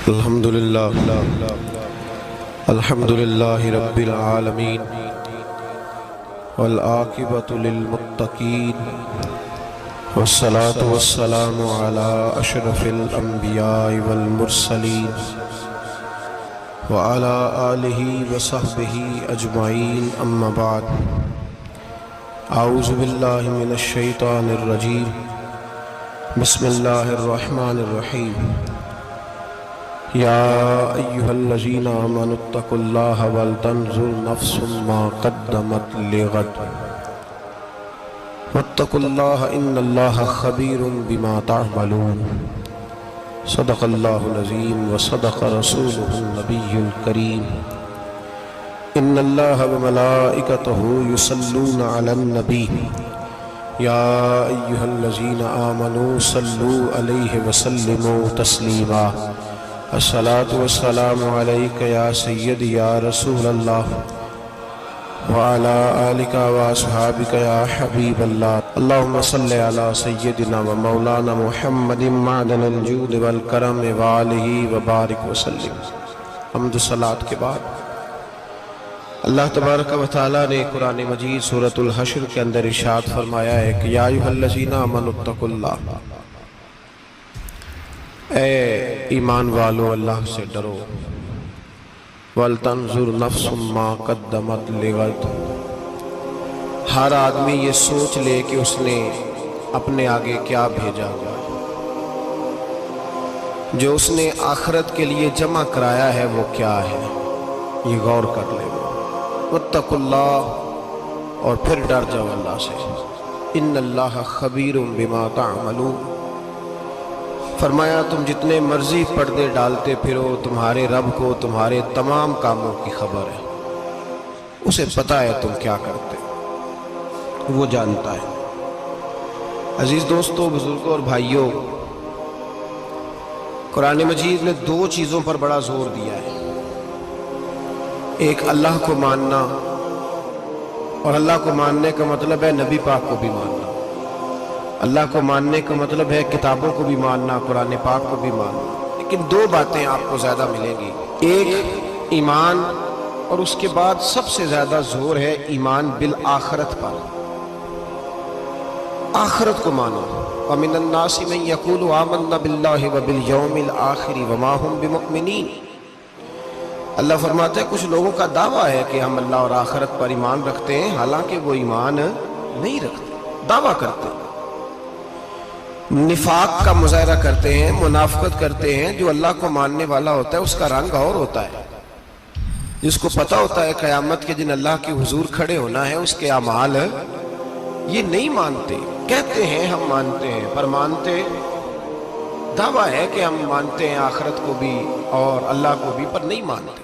الحمد للہ رب العالمین والعاقبۃ للمتقین والصلاة والسلام علی اشرف الانبیاء والمرسلین وعلی آلہ وصحبہ اجمعین اما بعد اعوذ باللہ من الشیطان الرجیم بسم اللہ الرحمن الرحیم یا ایہا الذین آمنوا اتقوا اللہ ولتنظر نفس ما قدمت لغد واتقوا اللہ ان اللہ خبیر بما تعملون صدق اللہ العظیم وصدق رسولہ النبی الکریم ان اللہ وملائکتہ یصلون علی النبی یا ایہا الذین آمنوا صلوا علیہ وسلموا تسلیما الصلاة والسلام علیک یا سیدی یا رسول اللہ وعلا آلک واصحابک یا حبیب اللہ اللہم صلی علی سیدنا و مولانا محمد معدن الجود والکرم وآلہ وبارک وسلم۔ حمد و صلاة کے بعد اللہ تبارک و تعالیٰ نے قرآن مجید سورۃ الحشر کے اندر ارشاد فرمایا ہے کہ یا ایھا الذین آمنوا اتقوا اللہ، اے ایمان والو اللہ سے ڈرو، وَلْتَنْظُرْ نَفْسٌ مَا قَدَّمَتْ لِغَدٍ، ہر آدمی یہ سوچ لے کہ اس نے اپنے آگے کیا بھیجا ہوا ہے، جو اس نے آخرت کے لیے جمع کرایا ہے وہ کیا ہے، یہ غور کر لے وہ۔ وَاتَّقُوا اللَّهَ، اور پھر ڈر جاؤ اللہ سے، إِنَّ اللَّهَ خَبِيرٌ بِمَا تَعْمَلُونَ، فرمایا تم جتنے مرضی پردے ڈالتے پھرو، تمہارے رب کو تمہارے تمام کاموں کی خبر ہے، اسے پتہ ہے تم کیا کرتے، وہ جانتا ہے۔ عزیز دوستو، بزرگوں اور بھائیوں، قرآن مجید نے دو چیزوں پر بڑا زور دیا ہے، ایک اللہ کو ماننا، اور اللہ کو ماننے کا مطلب ہے نبی پاک کو بھی ماننا، اللہ کو ماننے کا مطلب ہے کتابوں کو بھی ماننا، قرآن پاک کو بھی ماننا۔ لیکن دو باتیں آپ کو زیادہ ملیں گی، ایک ایمان، اور اس کے بعد سب سے زیادہ زور ہے ایمان بالآخرت پر، آخرت کو مانو۔ وَمِنَ النَّاسِ مَن يَقُولُ آمَنَّا بِاللَّهِ وَبِالْيَوْمِ الْآخِرِ وَمَا هُمْ بِمُؤْمِنِينَ، اللہ فرماتے ہیں کچھ لوگوں کا دعویٰ ہے کہ ہم اللہ اور آخرت پر ایمان رکھتے ہیں، حالانکہ وہ ایمان نہیں رکھتے، دعویٰ کرتے ہیں، نفاق کا مظاہرہ کرتے ہیں، منافقت کرتے ہیں۔ جو اللہ کو ماننے والا ہوتا ہے اس کا رنگ اور ہوتا ہے، جس کو پتہ ہوتا ہے قیامت کے دن اللہ کے حضور کھڑے ہونا ہے، اس کے اعمال یہ نہیں مانتے، کہتے ہیں ہم مانتے ہیں، پر مانتے، دعویٰ ہے کہ ہم مانتے ہیں آخرت کو بھی اور اللہ کو بھی، پر نہیں مانتے۔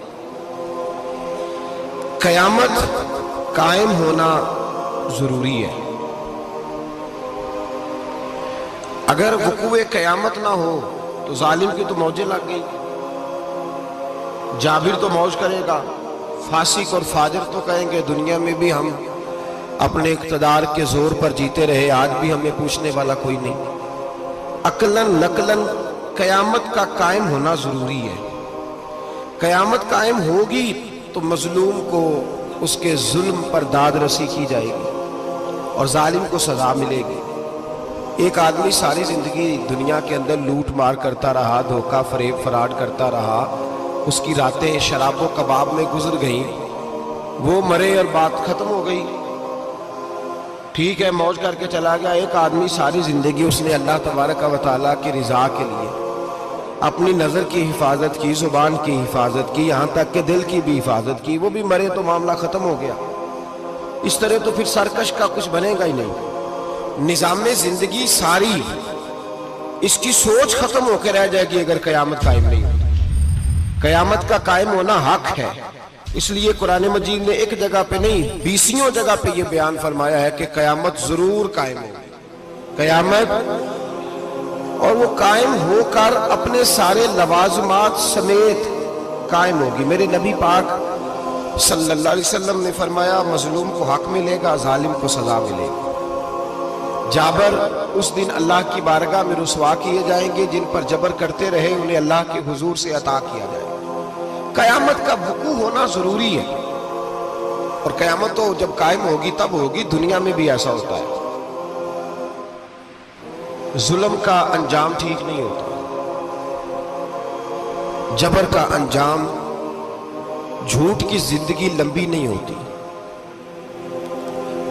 قیامت قائم ہونا ضروری ہے، اگر وقوع قیامت نہ ہو تو ظالم کی تو موجیں لگ گئی، جابر تو موج کرے گا، فاسق اور فاجر تو کہیں گے دنیا میں بھی ہم اپنے اقتدار کے زور پر جیتے رہے، آج بھی ہمیں پوچھنے والا کوئی نہیں۔ عقلاً نقلاً قیامت کا قائم ہونا ضروری ہے۔ قیامت قائم ہوگی تو مظلوم کو اس کے ظلم پر داد رسی کی جائے گی اور ظالم کو سزا ملے گی۔ ایک آدمی ساری زندگی دنیا کے اندر لوٹ مار کرتا رہا، دھوکہ فریب فراڈ کرتا رہا، اس کی راتیں شراب و کباب میں گزر گئیں، وہ مرے اور بات ختم ہو گئی، ٹھیک ہے موج کر کے چلا گیا۔ ایک آدمی ساری زندگی اس نے اللہ تبارک و تعالیٰ کی رضا کے لیے اپنی نظر کی حفاظت کی، زبان کی حفاظت کی، یہاں تک کہ دل کی بھی حفاظت کی، وہ بھی مرے تو معاملہ ختم ہو گیا۔ اس طرح تو پھر سرکش کا کچھ بنے گا ہی نہیں، نظام زندگی ساری اس کی سوچ ختم ہو کے رہ جائے گی اگر قیامت قائم نہیں ہوتی۔ قیامت کا قائم ہونا حق ہے، اس لیے قرآن مجید نے ایک جگہ پہ نہیں 20 جگہ پہ یہ بیان فرمایا ہے کہ قیامت ضرور قائم ہوگی، قیامت، اور وہ قائم ہو کر اپنے سارے لوازمات سمیت قائم ہوگی۔ میرے نبی پاک صلی اللہ علیہ وسلم نے فرمایا مظلوم کو حق ملے گا، ظالم کو سزا ملے گی۔ جابر اس دن اللہ کی بارگاہ میں رسوا کیے جائیں گے، جن پر جبر کرتے رہے انہیں اللہ کے حضور سے عطا کیا جائے گا۔ قیامت کا وقوع ہونا ضروری ہے، اور قیامت تو جب قائم ہوگی تب ہوگی، دنیا میں بھی ایسا ہوتا ہے۔ ظلم کا انجام ٹھیک نہیں ہوتا، جبر کا انجام، جھوٹ کی زندگی لمبی نہیں ہوتی،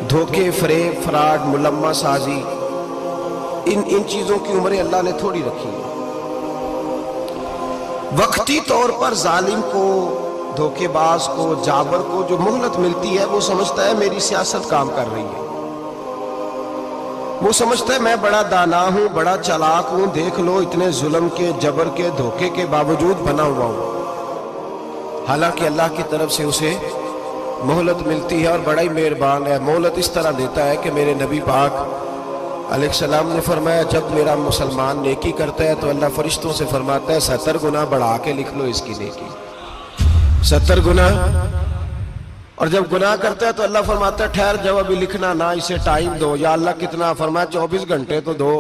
دھوکے، فریب، فراڈ، ملمہ سازی، ان چیزوں کی عمریں اللہ نے تھوڑی رکھی ہے۔ وقتی طور پر ظالم کو، دھوکے باز کو، جابر کو جو مہلت ملتی ہے وہ سمجھتا ہے میری سیاست کام کر رہی ہے، وہ سمجھتا ہے میں بڑا دانا ہوں، بڑا چالاک ہوں، دیکھ لو اتنے ظلم کے، جبر کے، دھوکے کے باوجود بنا ہوا ہوں۔ حالانکہ اللہ کی طرف سے اسے مہلت ملتی ہے، اور بڑا ہی مہربان ہے، مہلت اس طرح دیتا ہے کہ میرے نبی پاک علیہ السلام نے فرمایا جب میرا مسلمان نیکی کرتا ہے تو اللہ فرشتوں سے فرماتا ہے 70 گنا بڑھا کے لکھ لو اس کی نیکی، 70 گنا۔ اور جب گناہ کرتا ہے تو اللہ فرماتا ہے ٹھہر جاؤ ابھی لکھنا نہ، اسے ٹائم دو۔ یا اللہ کتنا؟ فرمایا 24 گھنٹے تو دو،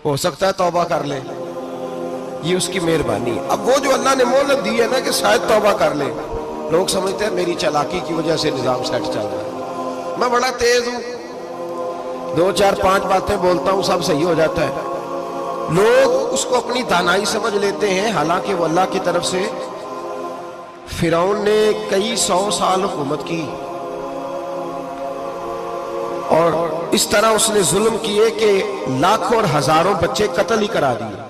ہو سکتا ہے توبہ کر لے، یہ اس کی مہربانی۔ اب وہ جو اللہ نے مہلت دی ہے نا کہ شاید توبہ کر لے، لوگ سمجھتے ہیں میری چالاکی کی وجہ سے نظام سیٹ چل رہا ہے، میں بڑا تیز ہوں، 2 4 5 باتیں بولتا ہوں سب صحیح ہو جاتا ہے۔ لوگ اس کو اپنی دانائی سمجھ لیتے ہیں، حالانکہ وہ اللہ کی طرف سے۔ فرعون نے کئی 100 سال حکومت کی، اور اس طرح اس نے ظلم کیے کہ لاکھوں اور ہزاروں بچے قتل ہی کرا دیے۔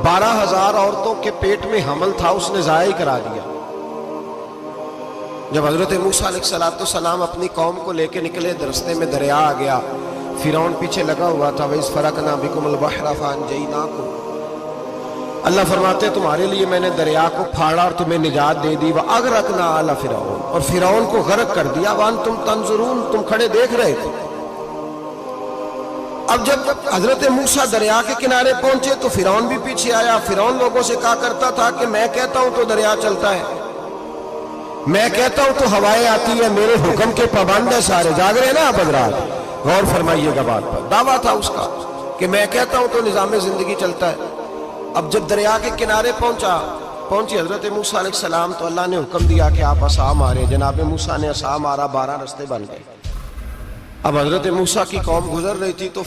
12,000 عورتوں کے پیٹ میں حمل تھا اس نے ضائع کرا دیا۔ جب حضرت موسیٰ علیہ السلام اپنی قوم کو لے کے نکلے، رستے میں دریا آ گیا، فرعون پیچھے لگا ہوا تھا، وَإِذْ فَرَقْنَا بِكُمُ الْبَحْرَ فَأَنْجَيْنَاكُمْ، اللہ فرماتے ہیں تمہارے لیے میں نے دریا کو پھاڑا اور تمہیں نجات دے دی، وَأَغْرَقْنَا آلَ فِرْعَوْنَ، اور فرعون کو غرق کر دیا، وَأَنْتُمْ تَنْظُرُونَ، تم کھڑے دیکھ رہے تھے۔ اب جب حضرت موسیٰ دریا کے کنارے پہنچے تو فرعون بھی پیچھے آیا۔ فرعون لوگوں سے کہا کرتا تھا کہ میں کہتا ہوں تو دریا چلتا ہے، میں کہتا ہوں تو ہوائیں آتی ہے، میرے حکم کے پابند ہے سارے۔ جاگ رہے ہیں نا آپ حضرات، غور فرمائیے گا بات پر۔ دعویٰ تھا اس کا کہ میں کہتا ہوں تو نظام زندگی چلتا ہے۔ اب جب دریا کے کنارے پہنچی حضرت موسیٰ علیہ السلام تو اللہ نے حکم دیا کہ آپ عصا مارے۔ جناب موسیٰ نے عصا مارا، 12 رستے بن گئے۔ اب حضرت موسیٰ کی قوم گزر رہی تھی تو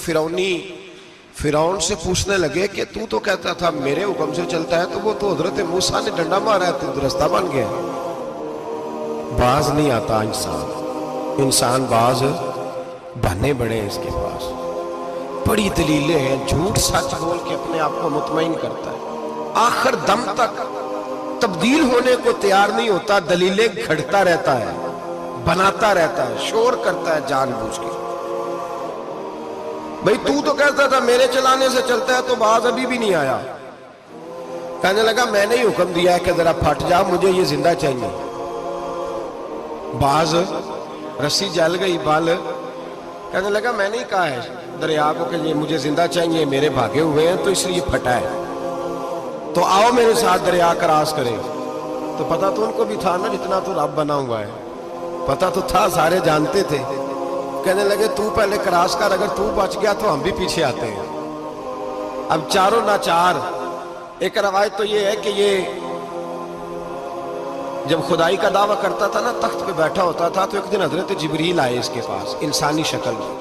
فرعون سے پوچھنے لگے کہ تو کہتا تھا میرے حکم سے چلتا ہے، تو وہ تو حضرت موسیٰ نے ڈنڈا مارا ہے تو رستہ بن گیا۔ باز نہیں آتا انسان باز بنے بڑے اس کے پاس، بڑی دلیلیں ہیں، جھوٹ سچ بول کے اپنے آپ کو مطمئن کرتا ہے، آخر دم تک تبدیل ہونے کو تیار نہیں ہوتا، دلیلیں گھڑتا رہتا ہے، بناتا رہتا ہے، شور کرتا ہے جان بوجھ کے۔ بھئی تو کہتا تھا میرے چلانے سے چلتا ہے، تو باز ابھی بھی نہیں آیا۔ کہنے لگا میں نے ہی حکم دیا ہے کہ ذرا پھٹ جا، مجھے یہ زندہ چاہیے۔ باز رسی جل گئی، بال کہنے لگا میں نے ہی کہا ہے دریا کو کہ یہ مجھے زندہ چاہیے، میرے بھاگے ہوئے ہیں تو اس لیے پھٹا ہے، تو آؤ میرے ساتھ دریا کراس کرے۔ تو پتا تو ان کو بھی تھا نا، جتنا تو رب بنا ہوا ہے، پتا تو تھا، سارے جانتے تھے۔ کہنے لگے تو پہلے کراس کر، اگر تو بچ گیا تو ہم بھی پیچھے آتے ہیں۔ اب چاروں ناچار۔ ایک روایت تو یہ ہے کہ یہ جب خدائی کا دعویٰ کرتا تھا نا، تخت پہ بیٹھا ہوتا تھا، تو ایک دن حضرت جبریل آئے اس کے پاس انسانی شکل میں،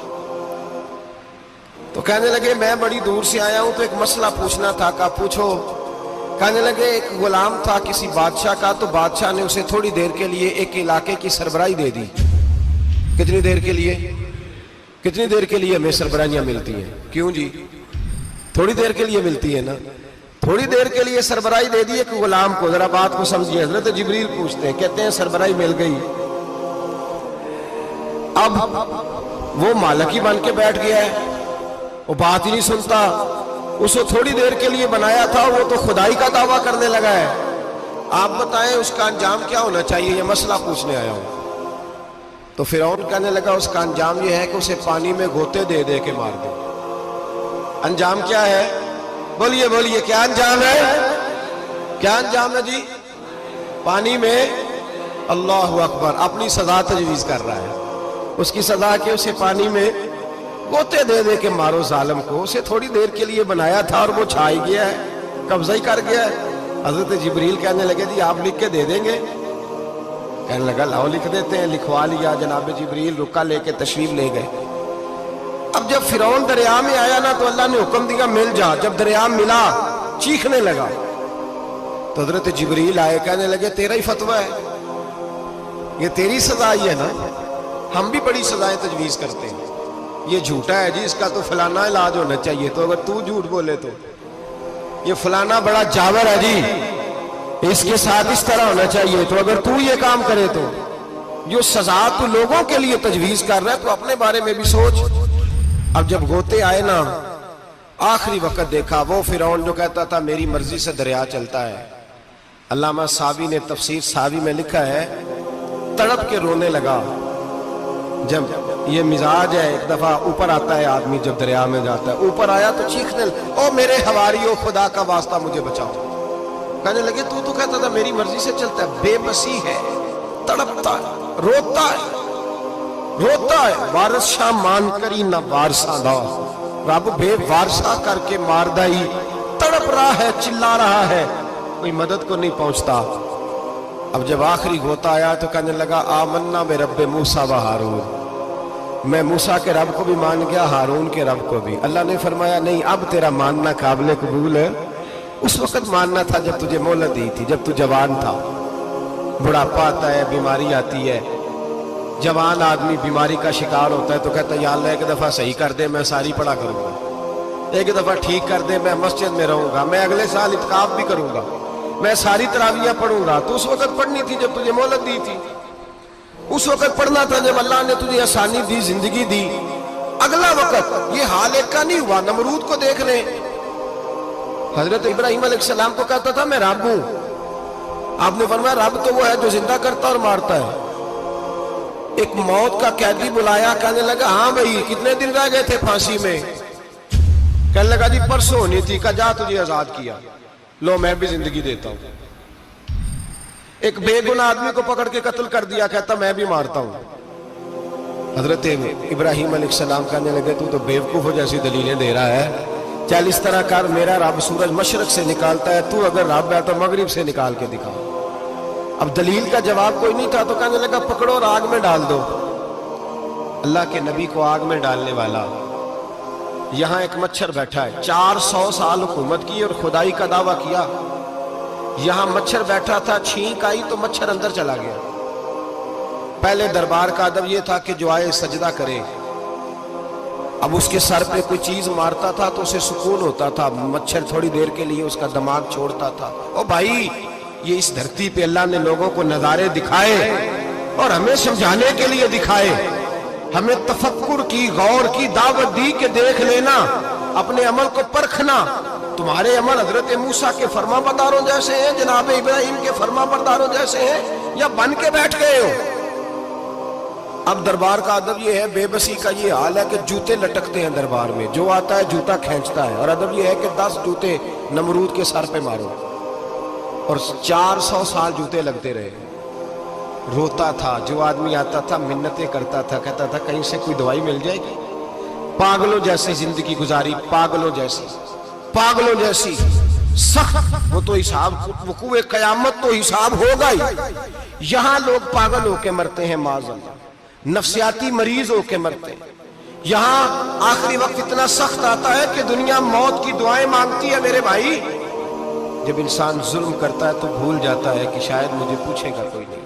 تو کہنے لگے میں بڑی دور سے آیا ہوں تو ایک مسئلہ پوچھنا تھا۔ کہا پوچھو۔ کہنے لگے ایک غلام تھا کسی بادشاہ کا، تو بادشاہ نے اسے تھوڑی دیر کے لیے ایک علاقے کی سربراہی دے دی۔ کتنی دیر کے لیے؟ کتنی دیر کے لیے ہمیں سربراہیاں ملتی ہیں؟ کیوں جی؟ تھوڑی دیر کے لیے ملتی ہے نا، تھوڑی دیر کے لیے سربراہی دے دی ایک غلام کو۔ ذرا بات کو سمجھیے، حضرت جبریل پوچھتے ہیں، کہتے ہیں سربراہی مل گئی، اب وہ مالک ہی بن کے بیٹھ گیا ہے، وہ بات ہی نہیں سنتا، اس کو تھوڑی دیر کے لیے بنایا تھا، وہ تو خدائی کا دعویٰ کرنے لگا ہے۔ آپ بتائیں اس کا انجام کیا ہونا چاہیے؟ یہ مسئلہ پوچھنے آیا ہوں۔ تو فرعون کہنے لگا اس کا انجام یہ ہے کہ اسے پانی میں گوتے دے دے کے مار دے۔ انجام کیا ہے؟ بولیے بولیے، کیا انجام ہے؟ کیا انجام ہے جی؟ پانی میں، اللہ اکبر، اپنی سزا تجویز کر رہا ہے۔ اس کی سزا کہ اسے پانی میں گوتے دے دے کے مارو ظالم کو. اسے تھوڑی دیر کے لیے بنایا تھا اور وہ چھائی گیا ہے, قبضہ ہی کر گیا ہے. حضرت جبریل کہنے لگے جی آپ لکھ کے دے دیں گے؟ کہنے لگا لاؤ لکھ دیتے ہیں. لکھوا لیا. جناب جبریل رکا لے کے تشریف لے گئے. اب جب فرعون دریا میں آیا نا تو اللہ نے حکم دیا مل جا. جب دریا ملا چیخنے لگا تو حضرت جبریل آئے, کہنے لگے تیرا ہی فتویٰ ہے, یہ تیری سزا ہی ہے نا. ہم بھی بڑی سزائیں تجویز کرتے ہیں. یہ جھوٹا ہے جی, اس کا تو فلانا علاج ہونا چاہیے, تو اگر تو جھوٹ بولے تو یہ فلانا بڑا جاور ہے جی, اس کے ساتھ اس طرح ہونا چاہیے, تو اگر تو یہ کام کرے تو جو سزا تو لوگوں کے لیے تجویز کر رہا ہے تو اپنے بارے میں بھی سوچ. اب جب گوتے آئے نا آخری وقت دیکھا وہ فرعون جو کہتا تھا میری مرضی سے دریا چلتا ہے. علامہ ساوی نے تفسیر ساوی میں لکھا ہے تڑپ کے رونے لگا. جب یہ مزاج ہے, ایک دفعہ اوپر آتا ہے آدمی جب دریا میں جاتا ہے, اوپر آیا تو چیخنے او میرے حواریو خدا کا واسطہ مجھے بچاؤ. کہنے لگے تو کہتا تھا میری مرضی سے چلتا ہے. بے بسی ہے, تڑپتا ہے, روتا ہے. وارث شاہ مان کری نہ وارثہ دا, رب بے وارثہ کر کے مار دائی. تڑپ رہا ہے, چلا رہا ہے, کوئی مدد کو نہیں پہنچتا. اب جب آخری غوطہ آیا تو کہنے لگا آمنا برب موسیٰ و ہارون, میں موسیٰ کے رب کو بھی مان گیا, ہارون کے رب کو بھی. اللہ نے فرمایا نہیں, اب تیرا ماننا قابل قبول ہے. اس وقت ماننا تھا جب تجھے مہلت دی تھی, جب تو جوان تھا. بڑھاپا آتا ہے, بیماری آتی ہے, جوان آدمی بیماری کا شکار ہوتا ہے تو کہتا ہے یا اللہ ایک دفعہ صحیح کر دے, میں ساری پڑھا کروں گا. ایک دفعہ ٹھیک کر دے, میں مسجد میں رہوں گا, میں اگلے سال اعتکاف بھی کروں گا, میں ساری تراویح پڑھوں گا. تو اس وقت پڑھنی تھی جب تجھے مہلت دی تھی. اس وقت پڑھنا تھا جب اللہ نے تجھے آسانی دی, زندگی دی. اگلا وقت یہ حال ایک کا نہیں ہوا. نمرود کو دیکھ لیں, حضرت ابراہیم علیہ السلام کو کہتا تھا میں رب ہوں. آپ نے فرمایا رب تو وہ ہے جو زندہ کرتا اور مارتا ہے. ایک موت کا قیدی بلایا, کہنے لگا ہاں بھائی کتنے دن رہ گئے تھے پھانسی میں؟ کہنے لگا جی پرسوں ہونی تھی. کہا جا تجھے آزاد کیا, لو میں بھی زندگی دیتا ہوں. ایک بے گناہ آدمی کو پکڑ کے قتل کر دیا, کہتا میں بھی مارتا ہوں. حضرت ابراہیم علیہ السلام کہنے لگے تو بیوقوف جیسی دلیلیں دے رہا ہے. چل اس طرح کر, میرا رب سورج مشرق سے نکالتا ہے, تو اگر رب ہے تو مغرب سے نکال کے دکھا. اب دلیل کا جواب کوئی نہیں تھا تو کہنے لگا پکڑو اور آگ میں ڈال دو. اللہ کے نبی کو آگ میں ڈالنے والا. یہاں ایک مچھر بیٹھا ہے, 400 سال حکومت کی اور خدائی کا دعویٰ کیا. یہاں مچھر بیٹھا تھا, چھینک آئی تو مچھر اندر چلا گیا. پہلے دربار کا ادب یہ تھا کہ جو آئے سجدہ کرے. اب اس کے سر پہ کوئی چیز مارتا تھا تو اسے سکون ہوتا تھا. مچھر تھوڑی دیر کے لیے اس کا دماغ چھوڑتا تھا. او بھائی یہ اس دھرتی پہ اللہ نے لوگوں کو نظارے دکھائے اور ہمیں سمجھانے کے لیے دکھائے. ہمیں تفکر کی, غور کی دعوت دی کہ دیکھ لینا, اپنے عمل کو پرکھنا. تمہارے عمل حضرت موسیٰ کے فرما برداروں جیسے ہیں, جناب ابراہیم کے فرما برداروں جیسے ہیں, یا بن کے بیٹھ گئے ہو. اب دربار کا ادب یہ ہے, بے بسی کا یہ حال ہے کہ جوتے لٹکتے ہیں دربار میں, جو آتا ہے جوتا کھینچتا ہے. اور ادب یہ ہے کہ 10 جوتے نمرود کے سر پہ مارو. اور 400 سال جوتے لگتے رہے. روتا تھا, جو آدمی آتا تھا منتیں کرتا تھا, کہتا تھا کہیں سے کوئی دوائی مل جائے گی. پاگلوں جیسی زندگی گزاری, پاگلوں جیسی سخت. وہ تو حساب, وقوع قیامت تو حساب ہوگا ہی. یہاں لوگ پاگل ہو کے مرتے ہیں, معاذاللہ, نفسیاتی مریض ہو کے مرتے ہیں. یہاں آخری وقت اتنا سخت آتا ہے کہ دنیا موت کی دعائیں مانگتی ہے. میرے بھائی جب انسان ظلم کرتا ہے تو بھول جاتا ہے کہ شاید مجھے پوچھے گا کوئی نہیں.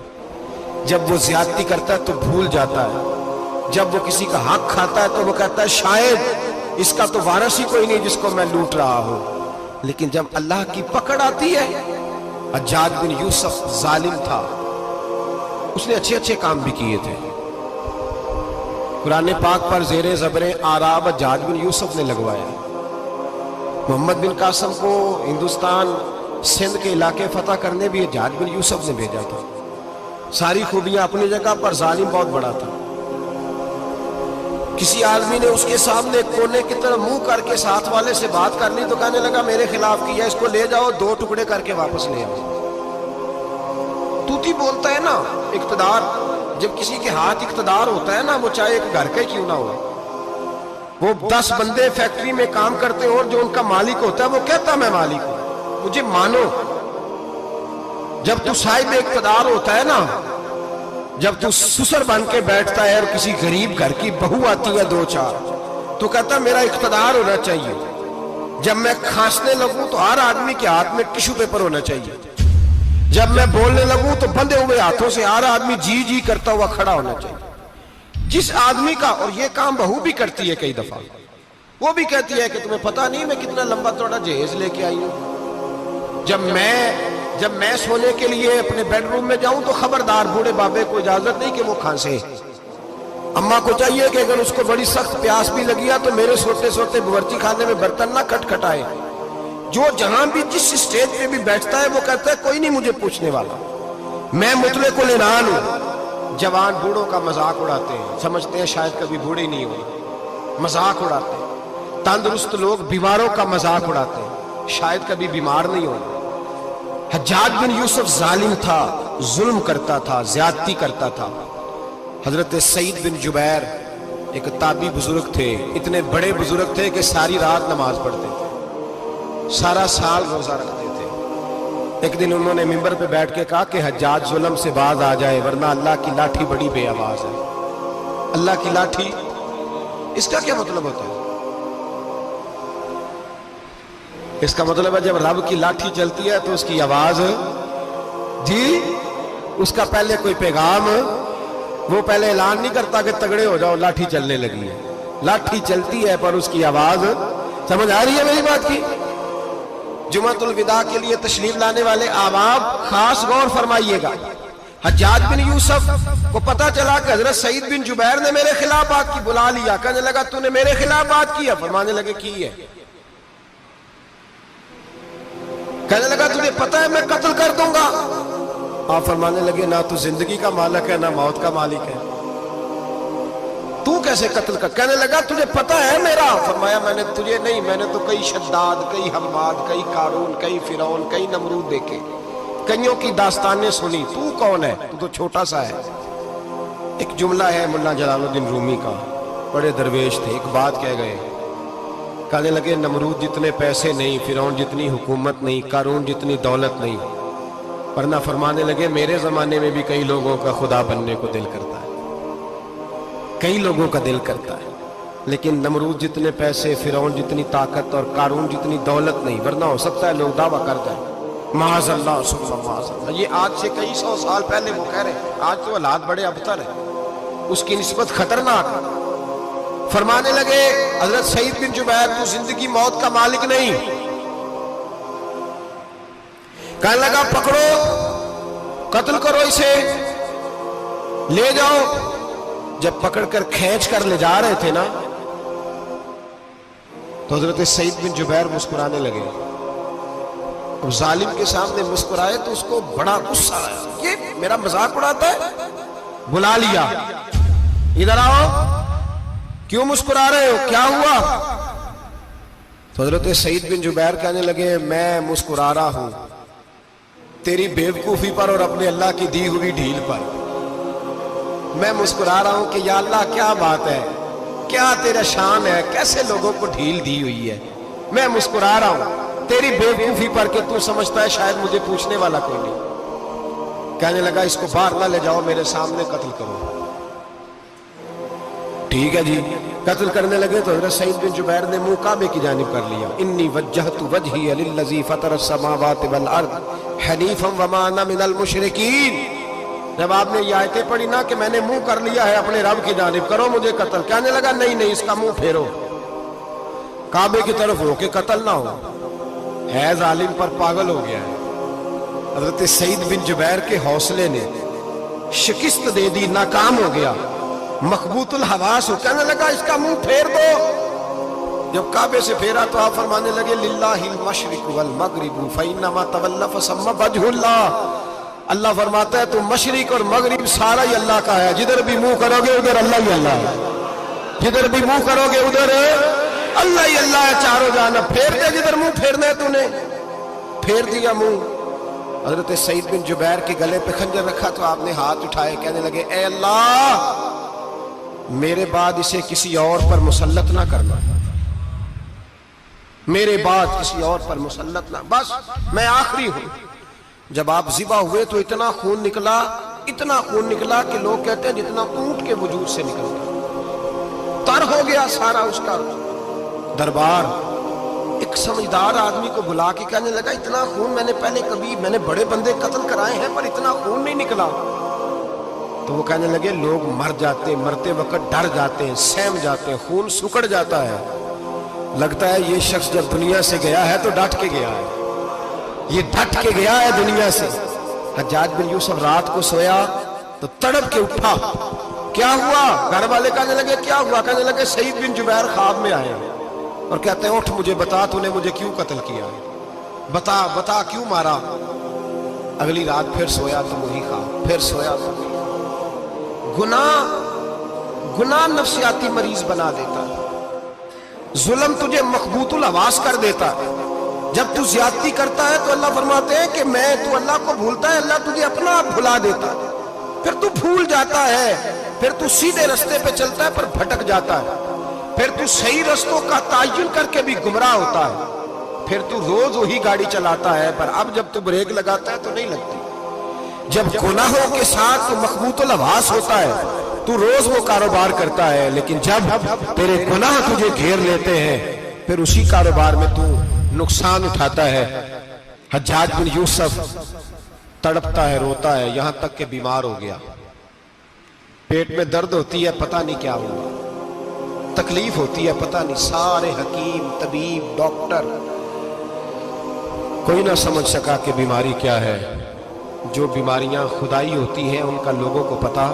جب وہ زیادتی کرتا ہے تو بھول جاتا ہے. جب وہ کسی کا حق کھاتا ہے تو وہ کہتا ہے شاید اس کا تو وارث ہی کوئی نہیں جس کو میں لوٹ رہا ہوں. لیکن جب اللہ کی پکڑ آتی ہے, حجاج بن یوسف ظالم تھا, اس نے اچھے کام بھی کیے تھے. قرآن پاک پر زیر زبریں آراب حجاج بن یوسف نے لگوایا. محمد بن قاسم کو ہندوستان سندھ کے علاقے فتح کرنے بھی حجاج بن یوسف نے بھیجا تھا. ساری خوبیاں اپنی جگہ پر, ظالم بہت بڑا تھا. کسی آدمی نے اس کے سامنے کونے کی طرف منہ کر کے ساتھ والے سے بات کر لی تو کہنے لگا میرے خلاف کیا, اس کو لے جاؤ, 2 ٹکڑے کر کے واپس لے آؤ. توتی بولتا ہے نا, اقتدار جب کسی کے ہاتھ اقتدار ہوتا ہے نا، وہ چاہے ایک گھر کا کیوں نہ ہو، وہ 10 بندے فیکٹری میں کام کرتے ہیں اور جو ان کا مالک ہوتا ہے وہ کہتا میں مالک ہوں، مجھے مانو۔ جب تو صاحب اقتدار ہوتا ہے نا، جب تو سسر بن کے بیٹھتا ہے اور کسی غریب گھر کی بہو آتی ہے 2-4 تو کہتا میرا اقتدار ہونا چاہیے، جب میں کھانسنے لگوں تو ہر آدمی کے ہاتھ میں ٹشو پیپر ہونا چاہیے، جب میں بولنے لگوں تو بندھے ہوئے ہاتھوں سے ہر آدمی جی جی کرتا ہوا کھڑا ہونا چاہیے۔ جس آدمی کا، اور یہ کام بہو بھی کرتی ہے کئی دفعہ، وہ بھی کہتی ہے کہ تمہیں پتہ نہیں میں کتنا لمبا چوڑا جہیز لے کے آئی ہوں، جب میں سونے کے لیے اپنے بیڈ روم میں جاؤں تو خبردار بوڑھے بابے کو اجازت نہیں کہ وہ کھانسے، اماں کو چاہیے کہ اگر اس کو بڑی سخت پیاس بھی لگی ہے تو میرے سوتے سوتے باورچی خانے میں برتن نہ کھٹکھٹائے۔ جو جہاں بھی جس اسٹیج پہ بھی بیٹھتا ہے وہ کہتا ہے کوئی نہیں مجھے پوچھنے والا، میں مطلق العنان ہوں۔ جوان بوڑھوں کا مذاق اڑاتے ہیں، سمجھتے ہیں شاید کبھی بوڑھے نہیں ہوئے، مذاق اڑاتے ہیں۔ تندرست لوگ بیماروں کا مذاق اڑاتے ہیں، شاید کبھی بیمار نہیں ہوئے۔ حجاج بن یوسف ظالم تھا، ظلم کرتا تھا، زیادتی کرتا تھا۔ حضرت سعید بن جبیر ایک تابعی بزرگ تھے، اتنے بڑے بزرگ تھے کہ ساری رات نماز پڑھتے تھے، سارا سال روزہ رکھتے تھے۔ ایک دن انہوں نے منبر پہ بیٹھ کے کہا کہ حجاج ظلم سے باز آ جائے ورنہ اللہ کی لاٹھی بڑی بے آواز ہے۔ اللہ کی لاٹھی، اس کا کیا مطلب ہوتا ہے؟ اس کا مطلب ہے جب رب کی لاٹھی چلتی ہے تو اس کی آواز، جی اس کا پہلے کوئی پیغام، وہ پہلے اعلان نہیں کرتا کہ تگڑے ہو جاؤ لاٹھی چلنے لگی ہے، لاٹھی چلتی ہے پر اس کی آواز، سمجھ آ رہی ہے میری بات کی؟ جمعۃ الوداع کے لیے تشریف لانے والے احباب خاص غور فرمائیے گا۔ حجاج بن یوسف کو پتا چلا کہ حضرت سعید بن جبیر نے میرے خلاف بات کی، بلا لیا، کہنے لگا تو نے میرے خلاف بات کی ہے؟ فرمانے لگے کی ہے۔ کہنے لگا تجھے پتا ہے میں قتل کر دوں گا؟ آپ فرمانے لگے نہ تو زندگی کا مالک ہے نہ موت کا مالک ہے، تو کیسے قتل کر؟ کہنے لگا تجھے پتا ہے میرا؟ فرمایا میں نے تجھے نہیں، میں نے تو کئی شداد، کئی حماد، کئی قارون، کئی فرعون، کئی نمرود دیکھے، کئیوں کی داستانیں سنی، تو کون ہے؟ تو چھوٹا سا ہے۔ ایک جملہ ہے مولانا جلال الدین رومی کا، بڑے درویش تھے، ایک بات کہہ گئے، کہنے لگے نمرود جتنے پیسے نہیں، فرعون جتنی حکومت نہیں، قارون جتنی دولت نہیں، ورنہ فرمانے لگے میرے زمانے میں بھی کئی لوگوں کا خدا بننے کو دل کرتا ہے، کئی لوگوں کا دل کرتا ہے، لیکن نمرود جتنے پیسے، فرعون جتنی طاقت اور قارون جتنی دولت نہیں، ورنہ ہو سکتا ہے لوگ دعویٰ کر دیں معاذ اللہ ثم معاذ اللہ۔ یہ آج سے کئی سو سال پہلے وہ کہہ رہے، آج تو حالات بڑے ابتر ہیں، اس کی نسبت خطرناک۔ فرمانے لگے حضرت سعید بن جبیر تو زندگی موت کا مالک نہیں۔ کہنے لگا پکڑو، قتل کرو اسے، لے جاؤ۔ جب پکڑ کر کھینچ کر لے جا رہے تھے نا تو حضرت سعید بن جبیر مسکرانے لگے، اب ظالم کے سامنے مسکرائے تو اس کو بڑا غصہ آیا، یہ میرا مذاق اڑاتا ہے؟ بلا لیا، ادھر آؤ، کیوں مسکرا رہے ہو، کیا ہوا؟ تو حضرت سعید بن جبیر کہنے لگے میں مسکرا رہا ہوں تیری بیوقوفی پر اور اپنے اللہ کی دی ہوئی ڈھیل پر، میں مسکرا رہا ہوں کہ یا اللہ کیا بات ہے، کیا تیرا شان ہے، کیسے لوگوں کو ڈھیل دی ہوئی ہے، میں مسکرا رہا ہوں تیری بیوقوفی پر کہ تو سمجھتا ہے شاید مجھے پوچھنے والا کوئی نہیں۔ کہنے لگا اس کو باہر نہ لے جاؤ، میرے سامنے قتل کرو۔ ٹھیک ہے جی، قتل کرنے لگے تو حضرت سعید بن جبیر نے منہ کعبے کی جانب کر لیا، انی وجہت وجہی للذی فطر السماوات والارض حنیفا وما انا من المشرکین۔ جب آپ نے یہ آیتیں پڑھی نا کہ میں نے منہ کر لیا ہے اپنے رب کی جانب، کرو مجھے قتل، کہنے لگا نہیں نہیں، اس کا منہ پھیرو، کعبے کی طرف ہو کہ قتل نہ ہو، ہے ظالم پر پاگل ہو گیا ہے۔ حضرت سعید بن جبیر کے حوصلے نے شکست دے دی، ناکام ہو گیا، مخبوط الحواس ہو، کہنے لگا اس کا منہ پھیر دو۔ جب کعبے سے پھیرا تو آپ فرمانے لگے للہ المشرق والمغرب فإنما تولى فثم وجه اللہ۔ اللہ فرماتا ہے تو مشرق اور مغرب سارا ہی اللہ کا ہے، جدھر بھی منہ کرو گے ادھر اللہ ہی اللہ ہے، جدھر بھی منہ کرو گے ادھر اللہ ہی اللہ ہے چاروں جانب۔ پھیر دے جدھر منہ پھیرنا ہے، تو نے پھیر دیا منہ۔ حضرت سعید بن جبیر کے گلے پہ خنجر رکھا تو آپ نے ہاتھ اٹھائے, کہنے لگے اے اللہ میرے بعد اسے کسی اور پر مسلط نہ کرنا, میرے بعد کسی اور پر مسلط نہ, بس میں آخری ہوں. جب آپ ذبح ہوئے تو اتنا خون نکلا کہ لوگ کہتے ہیں جتنا اونٹ کے وجود سے نکلتا, تر ہو گیا سارا اس کا دربار. ایک سمجھدار آدمی کو بلا کے کہنے لگا اتنا خون میں نے بڑے بندے قتل کرائے ہیں پر اتنا خون نہیں نکلا. تو وہ کہنے لگے لوگ مر جاتے, مرتے وقت ڈر جاتے ہیں, سہم جاتے ہیں, خون سکڑ جاتا ہے. لگتا ہے یہ شخص جب دنیا سے گیا ہے تو ڈٹ کے گیا ہے, یہ ڈٹ کے گیا ہے دنیا سے. حجاج بن یوسف رات کو سویا تو تڑپ کے اٹھا, کیا ہوا؟ گھر والے کہنے لگے کیا ہوا؟ کہنے لگے سعید بن جبیر خواب میں آئے اور کہتے ہیں اٹھ مجھے بتا تو نے مجھے کیوں قتل کیا, بتا کیوں مارا. اگلی رات پھر سویا تو وہی خواب, پھر سویا تو وہی. گناہ نفسیاتی مریض بنا دیتا ہے, ظلم تجھے مخبوط الحواس کر دیتا ہے. جب تو زیادتی کرتا ہے تو اللہ فرماتے ہیں کہ تو اللہ کو بھولتا ہے, اللہ تجھے اپنا آپ بھلا دیتا ہے. پھر تو بھول جاتا ہے, پھر تو سیدھے رستے پہ چلتا ہے پر بھٹک جاتا ہے, پھر تو صحیح رستوں کا تعین کر کے بھی گمراہ ہوتا ہے, پھر تو روز وہی گاڑی چلاتا ہے پر اب جب تو بریک لگاتا ہے تو نہیں لگتی. جب گناہوں کے ساتھ تو مخبوط الحواس ہوتا ہے تو روز وہ کاروبار کرتا ہے, لیکن جب تیرے گناہ تجھے گھیر لیتے ہیں پھر اسی کاروبار میں تو نقصان اٹھاتا ہے. حجاج بن یوسف تڑپتا ہے, روتا ہے, یہاں تک کہ بیمار ہو گیا. پیٹ میں درد ہوتی ہے, پتہ نہیں کیا ہوا, تکلیف ہوتی ہے, پتہ نہیں. سارے حکیم, طبیب, ڈاکٹر کوئی نہ سمجھ سکا کہ بیماری کیا ہے. جو بیماریاں خدائی ہوتی ہیں ان کا لوگوں کو پتا,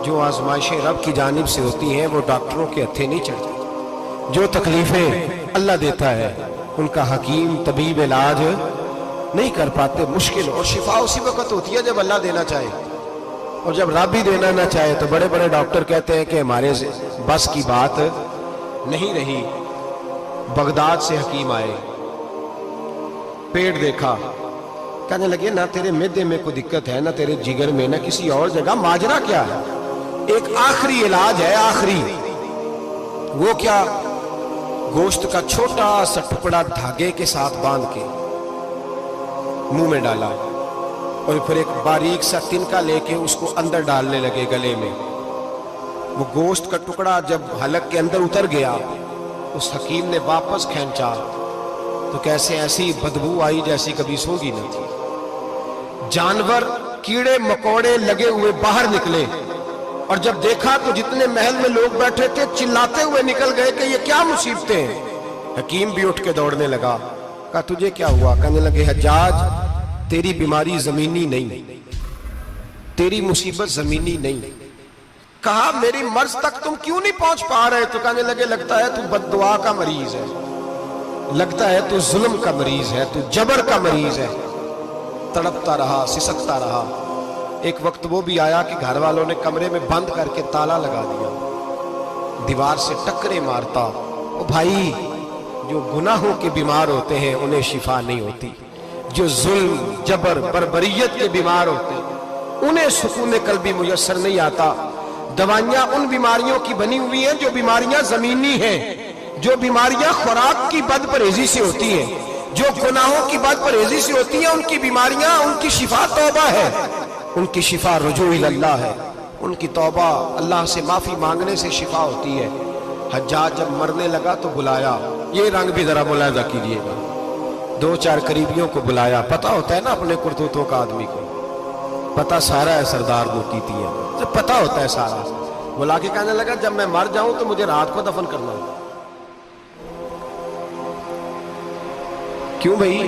جو آزمائشیں رب کی جانب سے ہوتی ہیں وہ ڈاکٹروں کے ہتھے نہیں چڑھتی. جو تکلیفیں اللہ دیتا ہے ان کا حکیم طبیب علاج نہیں کر پاتے, مشکل. اور شفا اسی وقت ہوتی ہے جب اللہ دینا چاہے, اور جب رب ہی دینا نہ چاہے تو بڑے بڑے ڈاکٹر کہتے ہیں کہ ہمارے بس کی بات نہیں رہی. بغداد سے حکیم آئے, پیٹ دیکھا, کہنے لگے نہ تیرے معدے میں کوئی دقت ہے, نہ تیرے جگر میں, نہ کسی اور جگہ, ماجرا کیا ہے؟ ایک آخری علاج ہے, آخری. وہ کیا؟ گوشت کا چھوٹا سا ٹکڑا دھاگے کے ساتھ باندھ کے منہ میں ڈالا اور پھر ایک باریک سا تنکا لے کے اس کو اندر ڈالنے لگے گلے میں. وہ گوشت کا ٹکڑا جب حلق کے اندر اتر گیا, اس حکیم نے واپس کھینچا تو کیسے ایسی بدبو آئی جیسی کبھی سونگی نہ تھی. جانور, کیڑے مکوڑے لگے ہوئے باہر نکلے, اور جب دیکھا تو جتنے محل میں لوگ بیٹھے تھے چلاتے ہوئے نکل گئے کہ یہ کیا مصیبتیں ہیں. حکیم بھی اٹھ کے دوڑنے لگا, کہا تجھے کیا ہوا؟ کہنے لگے حجاج تیری بیماری زمینی نہیں, تیری مصیبت زمینی نہیں. کہا میری مرض تک تم کیوں نہیں پہنچ پا رہے؟ تو کہنے لگے لگتا ہے تو بد دعا کا مریض ہے, لگتا ہے تو ظلم کا مریض ہے, تو جبر کا مریض ہے. تڑپتا رہا, سسکتا رہا. ایک وقت وہ بھی آیا کہ گھر والوں نے کمرے میں بند کر کے تالا لگا دیا, دیوار سے ٹکرے مارتا. او بھائی, جو گناہوں کے بیمار ہوتے ہیں انہیں شفا نہیں ہوتی, جو ظلم, جبر, بربریت کے بیمار ہوتے ہیں انہیں سکون قلبی میسر نہیں آتا. دوائیاں ان بیماریوں کی بنی ہوئی ہیں جو بیماریاں زمینی ہیں, جو بیماریاں خوراک کی بد پرہیزی سے ہوتی ہیں, جو گناہوں کی بد پرہیزی سے ہوتی ہیں, ان کی بیماریاں, ان کی شفا توبہ ہے, ان کی شفا رجوع اللہ ہے, ان کی توبہ اللہ سے معافی مانگنے سے شفا ہوتی ہے. حجاج جب مرنے لگا تو بلایا, یہ رنگ بھی ذرا ملاحظہ کیجئے گا, 2-4 قریبیوں کو بلایا. پتہ ہوتا ہے نا اپنے کرتوتوں کا آدمی کو, پتہ سارا ہے سردار دوکیتی ہے, جب پتہ ہوتا ہے سارا. بلا کے کہنے لگا جب میں مر جاؤں تو مجھے رات کو دفن کرنا. کیوں بھائی,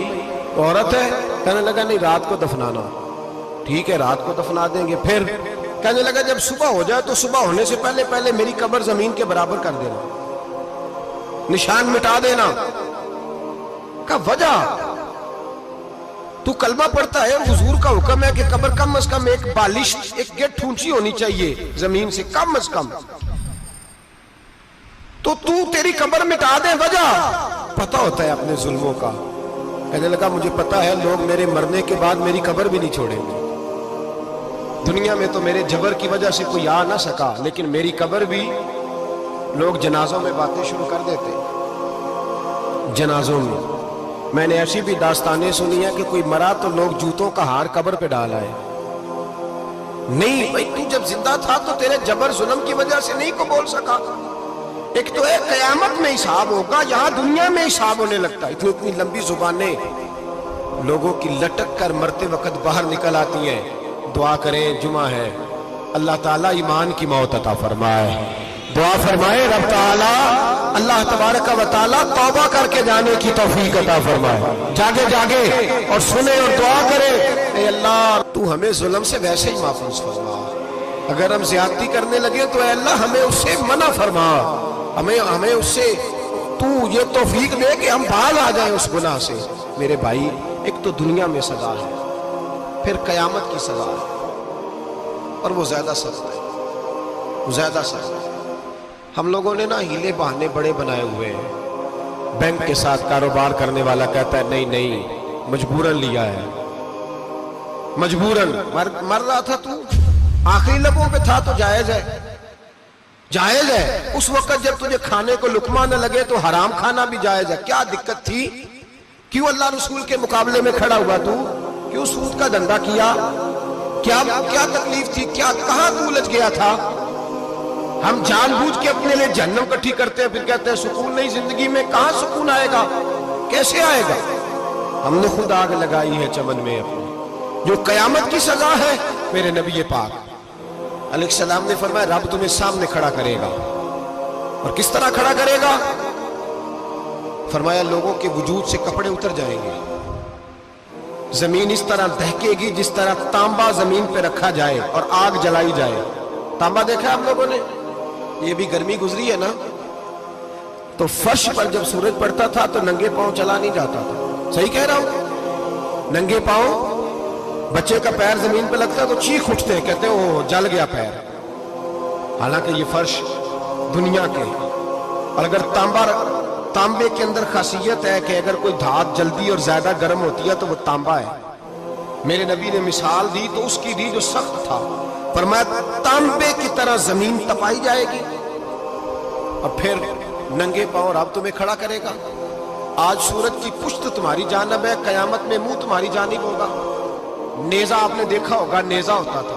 عورت ہے؟ کہنے لگا نہیں, رات کو دفنانا. ٹھیک ہے رات کو دفنا دیں گے. پھر کہنے لگا جب صبح ہو جائے تو صبح ہونے سے پہلے پہلے میری قبر زمین کے برابر کر دینا, نشان مٹا دینا. کا وجہ تو کلمہ پڑھتا ہے, حضور کا حکم ہے کہ قبر کم از کم ایک بالش, ایک گٹھ اونچی ہونی چاہیے زمین سے کم از کم, تو تیری قبر مٹا دے. وجہ پتہ ہوتا ہے اپنے ظلموں کا. کہنے لگا مجھے پتا ہے لوگ میرے مرنے کے بعد میری قبر بھی نہیں چھوڑیں گے. دنیا میں تو میرے جبر کی وجہ سے کوئی آ نہ سکا، لیکن میری قبر بھی لوگ جنازوں میں باتیں شروع کر دیتے. جنازوں میں نے ایسی بھی داستانیں سنی ہیں کہ کوئی مرا تو لوگ جوتوں کا ہار قبر پہ ڈال آئے. نہیں بھائی، تو جب زندہ تھا تو تیرے جبر ظلم کی وجہ سے نہیں کو بول سکا. ایک تو ہے قیامت میں حساب ہوگا، یہاں دنیا میں حساب ہونے لگتا. اتنی لمبی زبانیں لوگوں کی لٹک کر مرتے وقت باہر نکل آتی ہیں. دعا کریں، جمعہ ہے، اللہ تعالیٰ ایمان کی موت عطا فرمائے. دعا فرمائے رب تعالیٰ اللہ تبارک و تعالیٰ توبہ کر کے جانے کی توفیق عطا فرمائے. جاگے جاگے اور سنے اور دعا کرے، اے اللہ تو ہمیں ظلم سے ویسے ہی محفوظ فرما. اگر ہم زیادتی کرنے لگے تو اے اللہ ہمیں اس سے منع فرما. ہمیں اس سے تو یہ توفیق دے کہ ہم باز آ جائیں اس گناہ سے. میرے بھائی، ایک تو دنیا میں سزا ہے، پھر قیامت کی سزا ہے، اور وہ زیادہ سخت ہے، وہ زیادہ سخت ہے. ہم لوگوں نے نا ہیلے بہانے بڑے بنائے ہوئے ہیں. بینک کے ساتھ کاروبار کرنے والا کہتا ہے نہیں نہیں مجبوراً لیا ہے، مجبوراً. مر رہا تھا تو آخری لبوں پہ تھا تو جائز ہے، جائز ہے. اس وقت جب تجھے کھانے کو لقمہ نہ لگے تو حرام کھانا بھی جائز ہے. کیا دقت تھی؟ کیوں اللہ رسول کے مقابلے میں کھڑا ہوا تو؟ کیوں سود کا دھندا کیا؟ کیا تکلیف تھی؟ کہاں تو الجھ گیا تھا؟ ہم جان بوجھ کے اپنے لیے جہنم کٹھی کرتے ہیں، پھر کہتے ہیں سکون نہیں زندگی میں. کہاں سکون آئے گا؟ کیسے آئے گا؟ ہم نے خود آگ لگائی ہے چمن میں اپنے. جو قیامت کی سزا ہے، میرے نبی پاک علیہ السلام نے فرمایا رب تمہیں سامنے کھڑا کرے گا. اور کس طرح کھڑا کرے گا؟ فرمایا لوگوں کے وجود سے کپڑے اتر جائیں گے، زمین اس طرح دہکے گی جس طرح تانبا زمین پہ رکھا جائے اور آگ جلائی جائے. تانبا دیکھا آپ لوگوں نے؟ یہ بھی گرمی گزری ہے نا، تو فرش پر جب سورج پڑتا تھا تو ننگے پاؤں چلا نہیں جاتا تھا. صحیح کہہ رہا ہوں؟ ننگے پاؤں، بچے کا پیر زمین پہ لگتا ہے تو چیخ اٹھتے ہیں، کہتے ہیں وہ جل گیا پیر. حالانکہ یہ فرش دنیا کے، اور اگر تانبے کے اندر خاصیت ہے کہ اگر کوئی دھات جلدی اور زیادہ گرم ہوتی ہے تو وہ تانبا ہے. میرے نبی نے مثال دی تو اس کی دی جو سخت تھا. فرمایا تانبے کی طرح زمین تپائی جائے گی اور پھر ننگے پاؤں رب تمہیں کھڑا کرے گا. آج سورج کی پشت تمہاری جانب ہے، قیامت میں منہ تمہاری جانب ہوگا. نیزہ آپ نے دیکھا ہوگا، نیزہ ہوتا تھا.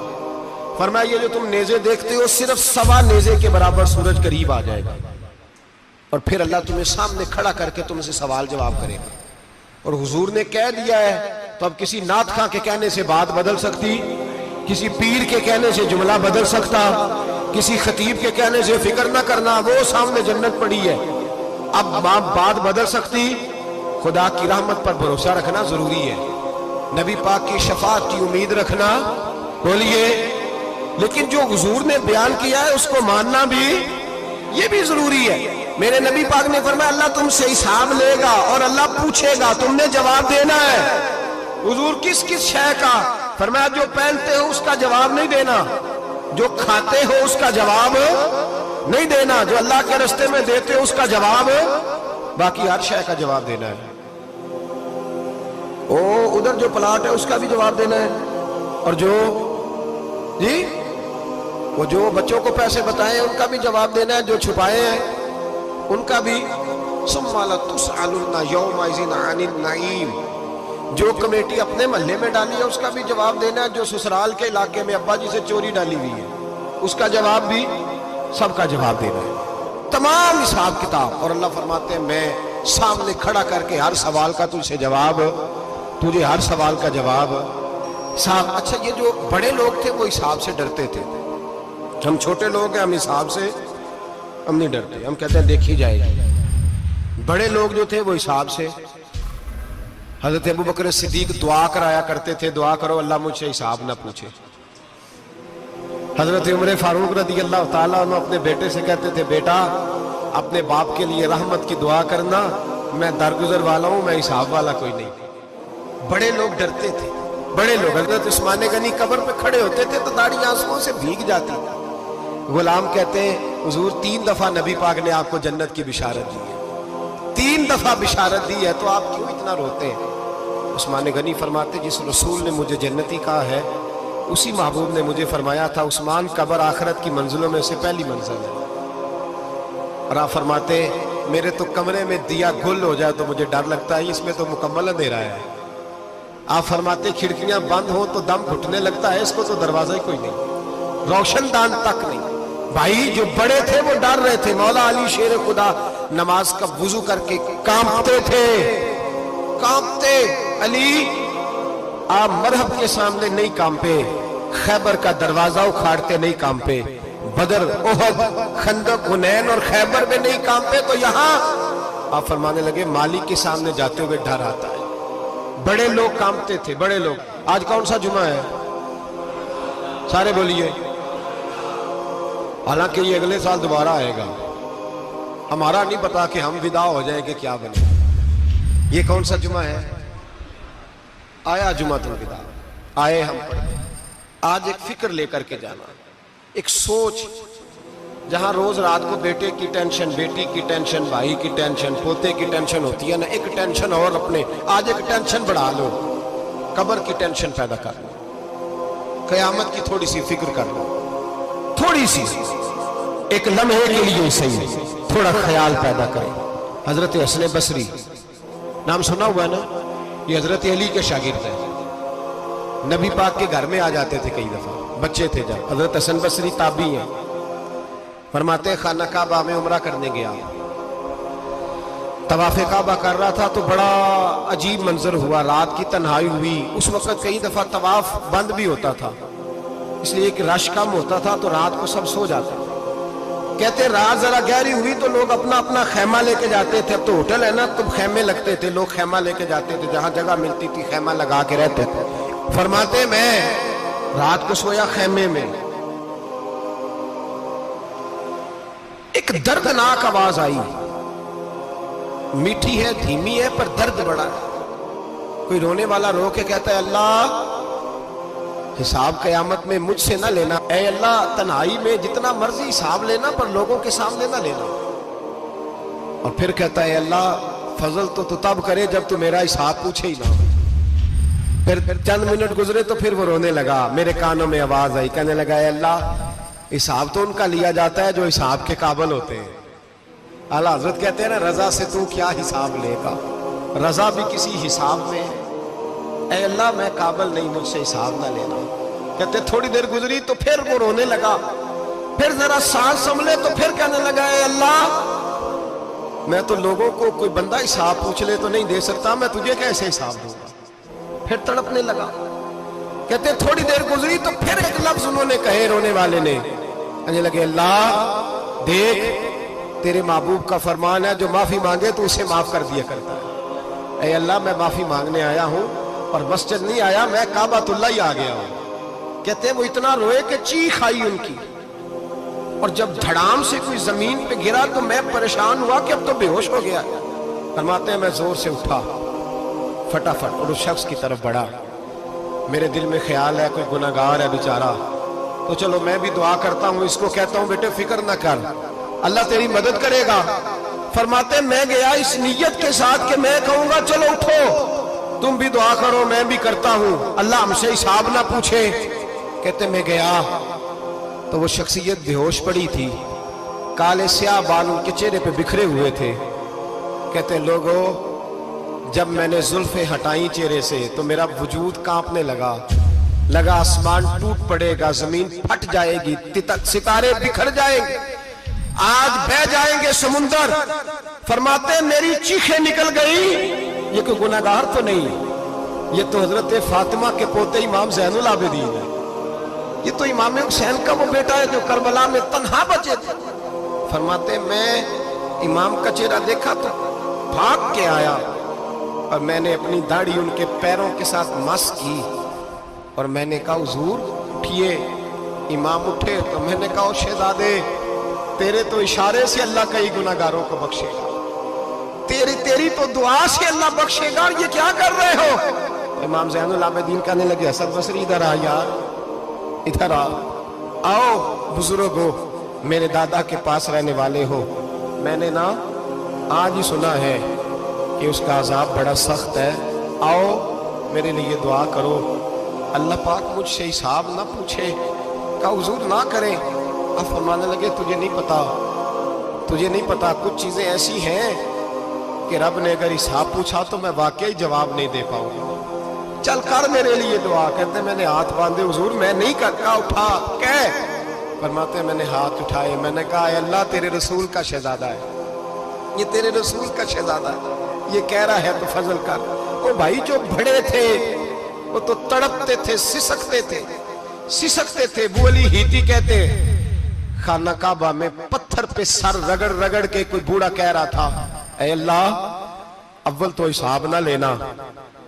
فرمایا یہ جو تم نیزے دیکھتے ہو صرف 1.25 نیزے کے برابر سورج قریب آ جائے گا، اور پھر اللہ تمہیں سامنے کھڑا کر کے تم سے سوال جواب کرے گا. اور حضور نے کہہ دیا ہے تو اب کسی نعت خواں کے کہنے سے بات بدل سکتی، کسی پیر کے کہنے سے جملہ بدل سکتا، کسی خطیب کے کہنے سے فکر نہ کرنا وہ سامنے جنت پڑی ہے. اب بات بدل سکتی. خدا کی رحمت پر بھروسہ رکھنا ضروری ہے، نبی پاک کی شفاعت کی امید رکھنا. بولیے. لیکن جو حضور نے بیان کیا ہے اس کو ماننا بھی یہ بھی ضروری ہے. میرے نبی پاک نے فرمایا اللہ تم سے حساب لے گا اور اللہ پوچھے گا، تم نے جواب دینا ہے. حضور کس کس شے کا؟ فرمایا جو پہنتے ہو اس کا جواب نہیں دینا، جو کھاتے ہو اس کا جواب نہیں دینا، جو اللہ کے رستے میں دیتے ہو اس کا جواب، باقی ہر شے کا جواب دینا ہے. ادھر جو پلاٹ ہے اس کا بھی جواب دینا ہے، اور جو وہ جو بچوں کو پیسے بتائے ان کا بھی جواب دینا ہے، جو چھپائے ہیں ان کا بھی. ثم لتسألن یومئذ عن النعیم. جو کمیٹی اپنے محلے میں ڈالی ہے اس کا بھی جواب دینا ہے، جو سسرال کے علاقے میں ابا جی سے چوری ڈالی ہوئی ہے اس کا جواب بھی، سب کا جواب دینا ہے. تمام حساب کتاب. اور اللہ فرماتے ہیں میں سامنے کھڑا کر کے ہر سوال کا تجھ سے جواب، تجھے ہر سوال کا جواب. صاحب اچھا یہ جو بڑے لوگ تھے وہ حساب سے ڈرتے تھے، ہم چھوٹے لوگ ہیں ہم حساب سے ہم نہیں ڈرتے، ہم کہتے ہیں دیکھی جائے گی. بڑے لوگ جو تھے وہ حساب سے. حضرت ابو بکر صدیق دعا کرایا کرتے تھے، دعا کرو اللہ مجھ سے حساب نہ پوچھے. حضرت عمر فاروق رضی اللہ تعالیٰ عنہ اپنے بیٹے سے کہتے تھے بیٹا اپنے باپ کے لیے رحمت کی دعا کرنا، میں درگزر والا ہوں، میں حساب والا کوئی نہیں. بڑے لوگ ڈرتے تھے، بڑے لوگ. حضرت عثمان غنی قبر پہ کھڑے ہوتے تھے تو داڑھی آنسوؤں سے بھیگ جاتی. غلام کہتے ہیں حضور 3 دفعہ نبی پاک نے آپ کو جنت کی بشارت دی ہے، 3 دفعہ بشارت دی ہے تو آپ کیوں اتنا روتے ہیں؟ عثمان غنی فرماتے جس رسول نے مجھے جنتی کہا ہے اسی محبوب نے مجھے فرمایا تھا عثمان قبر آخرت کی منزلوں میں سے پہلی منزل ہے. اور آپ فرماتے میرے تو کمرے میں دیا گل ہو جائے تو مجھے ڈر لگتا ہے، اس میں تو مکمل اندھیرا ہے. آپ فرماتے کھڑکیاں بند ہوں تو دم گھٹنے لگتا ہے، اس کو تو دروازہ ہی کوئی نہیں، روشن دان تک نہیں. بھائی جو بڑے تھے وہ ڈر رہے تھے. مولا علی شیر خدا نماز کا وضو کر کے کانپتے تھے، کانپتے. علی آپ مرحب کے سامنے نہیں کانپے، خیبر کا دروازہ اکھاڑتے نہیں کانپے، بدر احد خندق حنین اور خیبر میں نہیں کانپے، تو یہاں آپ فرمانے لگے مالک کے سامنے جاتے ہوئے ڈر آتا ہے. بڑے لوگ کانپتے تھے، بڑے لوگ. آج کون سا جمعہ ہے؟ سارے بولیے. حالانکہ یہ اگلے سال دوبارہ آئے گا، ہمارا نہیں پتا کہ ہم ودا ہو جائیں کہ کیا بنے. یہ کون سا جمعہ ہے؟ آیا جمعہ الوداع، آئے ہم پڑھیں. آج ایک فکر لے کر کے جانا، ایک سوچ. جہاں روز رات کو بیٹے کی ٹینشن، بیٹی کی ٹینشن، بھائی کی ٹینشن، پوتے کی ٹینشن ہوتی ہے نا، ایک ٹینشن اور اپنے آج ایک ٹینشن بڑھا لو. قبر کی ٹینشن پیدا کر لو، قیامت کی تھوڑی سی فکر کر لو، تھوڑی سی ایک لمحے کے لیے صحیح تھوڑا خیال پیدا کریں. حضرت حسن بصری نام سنا ہوا ہے نا، یہ حضرت علی کے شاگرد ہیں. نبی پاک کے گھر میں آ جاتے تھے، کئی دفعہ بچے تھے جب. حضرت حسن بصری تابعی ہیں. فرماتے خانہ کعبہ میں عمرہ کرنے گیا، طواف کعبہ کر رہا تھا تو بڑا عجیب منظر ہوا. رات کی تنہائی ہوئی. اس وقت کئی دفعہ طواف بند بھی ہوتا تھا، اس لیے کہ رش کم ہوتا تھا تو رات کو سب سو جاتے تھے. کہتے رات ذرا گہری ہوئی تو لوگ اپنا اپنا خیمہ لے کے جاتے تھے. اب تو ہوٹل ہے نا تو خیمے لگتے تھے، لوگ خیمہ لے کے جاتے تھے، جہاں جگہ ملتی تھی خیمہ لگا کے رہتے تھے. فرماتے میں رات کو سویا خیمے میں، ایک دردناک آواز آئی. میٹھی ہے، دھیمی ہے، پر درد بڑا ہے. کوئی رونے والا رو کے کہتا ہے اللہ حساب قیامت میں مجھ سے نہ لینا، اے اللہ تنہائی میں جتنا مرضی حساب لینا پر لوگوں کے سامنے نہ لینا. اور پھر کہتا ہے اللہ فضل تو تب کرے جب تو میرا حساب پوچھے ہی نہ. پھر چند منٹ گزرے تو پھر وہ رونے لگا. میرے کانوں میں آواز آئی، کہنے لگا اے اللہ حساب تو ان کا لیا جاتا ہے جو حساب کے قابل ہوتے ہیں. اعلیٰ حضرت کہتے ہیں نا رضا سے تو کیا حساب لے گا، رضا بھی کسی حساب میں. اے اللہ میں قابل نہیں، مجھ سے حساب نہ لینا. کہتے تھوڑی دیر گزری تو پھر وہ رونے لگا. پھر ذرا سانس سنبھلے تو پھر کہنے لگا اے اللہ میں تو لوگوں کو کوئی بندہ حساب پوچھ لے تو نہیں دے سکتا، میں تجھے کیسے حساب دوں گا. پھر تڑپنے لگا. کہتے تھوڑی دیر گزری تو پھر ایک لفظ انہوں نے کہے رونے والے نے، کہنے لگے اللہ دیکھ تیرے محبوب کا فرمان ہے جو معافی مانگے تو اسے معاف کر دیا کرتا ہے. اے اللہ میں معافی مانگنے آیا ہوں اور مسجد نہیں آیا، میں کعبۃ اللہ ہی آ گیا ہوں. کہتے ہیں وہ اتنا روئے کہ چیخ آئی ان کی، اور جب دھڑام سے کوئی زمین پہ گرا تو میں پریشان ہوا کہ اب تو بے ہوش ہو گیا. فرماتے ہیں میں زور سے اٹھا فٹافٹ اور اس شخص کی طرف بڑھا. میرے دل میں خیال ہے کوئی گناہگار ہے بیچارہ، تو چلو میں بھی دعا کرتا ہوں. اس کو کہتا ہوں بیٹے فکر نہ کر، اللہ تیری مدد کرے گا. فرماتے میں گیا اس نیت کے ساتھ کہ میں کہوں گا چلو اٹھو تم بھی دعا کرو، میں بھی کرتا ہوں، اللہ ہم سے حساب نہ پوچھے. کہتے میں گیا تو وہ شخصیت بے ہوش پڑی تھی، کالے سیاہ بال ان کے چہرے پہ بکھرے ہوئے تھے. کہتے لوگوں جب میں نے زلفیں ہٹائیں چہرے سے تو میرا وجود کانپنے لگا آسمان ٹوٹ پڑے گا، زمین پھٹ جائے گی، ستارے بکھر جائیں گے، آج بہہ جائیں گے سمندر. فرماتے میری چیخیں نکل گئی. یہ کوئی گناہگار تو نہیں، یہ تو حضرت فاطمہ کے پوتے امام زین العابدین ہے. یہ تو امام حسین کا وہ بیٹا ہے جو کربلا میں تنہا بچے تھے. فرماتے میں امام کا چہرہ دیکھا تو بھاگ کے آیا اور میں نے اپنی داڑھی ان کے پیروں کے ساتھ مس کی اور میں نے کہا حضور اٹھئے. امام اٹھے تو میں نے کہا شہزادے تیرے تو اشارے سے اللہ کئی گناہگاروں کو بخشے گا، تیری تو دعا سے اللہ بخشے گا. یہ کیا کر رہے ہو؟ امام زین العابدین کہنے لگے حسن بصری ادھر آ یار، ادھر آؤ بزرگو، میرے دادا کے پاس رہنے والے ہو. میں نے آج ہی سنا ہے کہ اس کا عذاب بڑا سخت ہے. آؤ میرے لیے دعا کرو، اللہ پاک مجھ سے حساب نہ پوچھے، کہا حضور نہ کریں۔ اب فرمانے لگے تجھے نہیں پتا کچھ چیزیں ایسی ہیں کہ رب نے اگر حساب پوچھا تو میں واقعی جواب نہیں دے پاؤں گا، چل کر میرے لیے دعا۔ کہتے میں نے ہاتھ باندھے، حضور میں نہیں کرتا، اٹھا کہہ۔ فرماتے میں نے ہاتھ اٹھائے، میں نے کہا اے اللہ تیرے رسول کا شہزادہ ہے، یہ تیرے رسول کا شہزادہ ہے، یہ کہہ رہا ہے تو فضل کر۔ وہ بھائی جو بڑے تھے وہ تو تڑپتے تھے، سسکتے تھے۔ ابو علی ہیتی کہتے خانہ کعبہ میں پتھر پہ سر رگڑ رگڑ کے کوئی بوڑھا کہہ رہا تھا اے اللہ اول تو حساب نہ لینا،